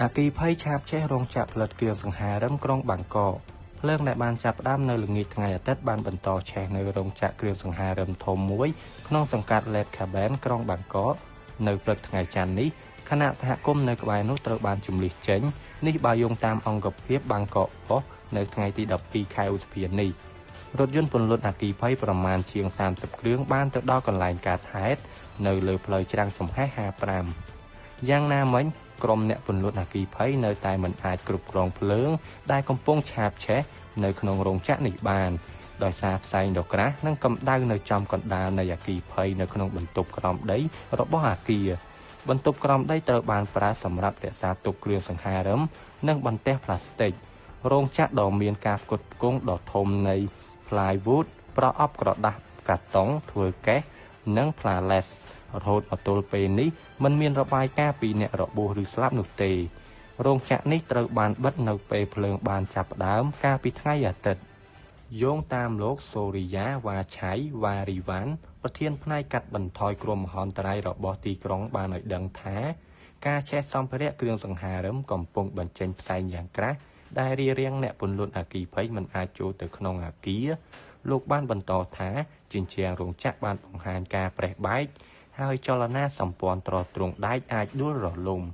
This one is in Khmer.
អាគីភ័យឆាបចេះរោងចក្រផលិតគ្រឿងសង្ហារឹមក្រុងបាងកកភ្លើងដែលបានចាប់ផ្ដើមនៅល្ងាចថ្ងៃអាទិត្យបានបន្តឆេះនៅរោងចក្រគ្រឿងសង្ហារឹមធំមួយក្នុងសង្កាត់ Led Caben ក្រុងបាងកកនៅព្រឹកថ្ងៃច័ន្ទនេះខណៈសហគមន៍នៅក្បែរនោះត្រូវបានជម្លៀសចេញនេះបើយោងតាមអង្គភាពបាងកកប៉ុស្តិ៍នៅថ្ងៃទី12ខែឧសភានេះរថយន្តពន្លត់អគ្គីភ័យប្រមាណជាង30គ្រឿងបានទៅដល់កន្លែងកើតហេតុនៅលើផ្លូវច្រាំងចំហេះ55យ៉ាងណាមិញក្រុមអ្នកពន្លត់អគ្គីភ័យនៅតែមិនអាចគ្រប់គ្រងភ្លើងដែលកំពុងឆាបឆេះនៅក្នុងរោងចក្រនេះបានដោយសារផ្សែងដ៏ក្រាស់និងកម្ដៅនៅចំកណ្ដាលនៃអគ្គីភ័យនៅក្នុងបន្ទប់ក្រោមដីរបស់អគារបន្ទប់ក្រោមដីត្រូវបានប្រើសម្រាប់រក្សាទុកគ្រឿងសង្ហារឹមនិងបន្ទះផ្លាស្ទិករោងចក្រដ៏មានការផ្គត់ផ្គង់ដ៏ធំនៃ plywood ប្រអប់ក្រដាសកាតុងធ្វើកេសនិង pallets រហូតមកទល់ពេលនេះមិនមានរបាយការណ៍ពីអ្នករបួសឬស្លាប់នោះទេរោងចក្រនេះត្រូវបានបិទនៅពេលភ្លើងបានចាប់ផ្ដើមកាលពីថ្ងៃអាទិត្យយោងតាមលោកសូរិយាវ៉ាឆៃវ៉ារីវ៉ាន់ប្រធានផ្នែកកាត់បន្ថយគ្រោះមហន្តរាយរបស់ទីក្រុងបានឲ្យដឹងថាការឆេះសម្ភារៈគ្រឿងសង្ហារឹមកំពុងបញ្ចេញផ្សែងយ៉ាងក្រាស់ដែលរារាំងអ្នកពន្លត់អគ្គីភ័យមិនអាចចូលទៅក្នុងអគារលោកបានបន្តថាជញ្ជាំងរោងចក្របានបង្ហាញការប្រេះបែកហើយចលនាសម្ព័ន្ធទ្រទ្រង់ដែកអាចដួលរលំ។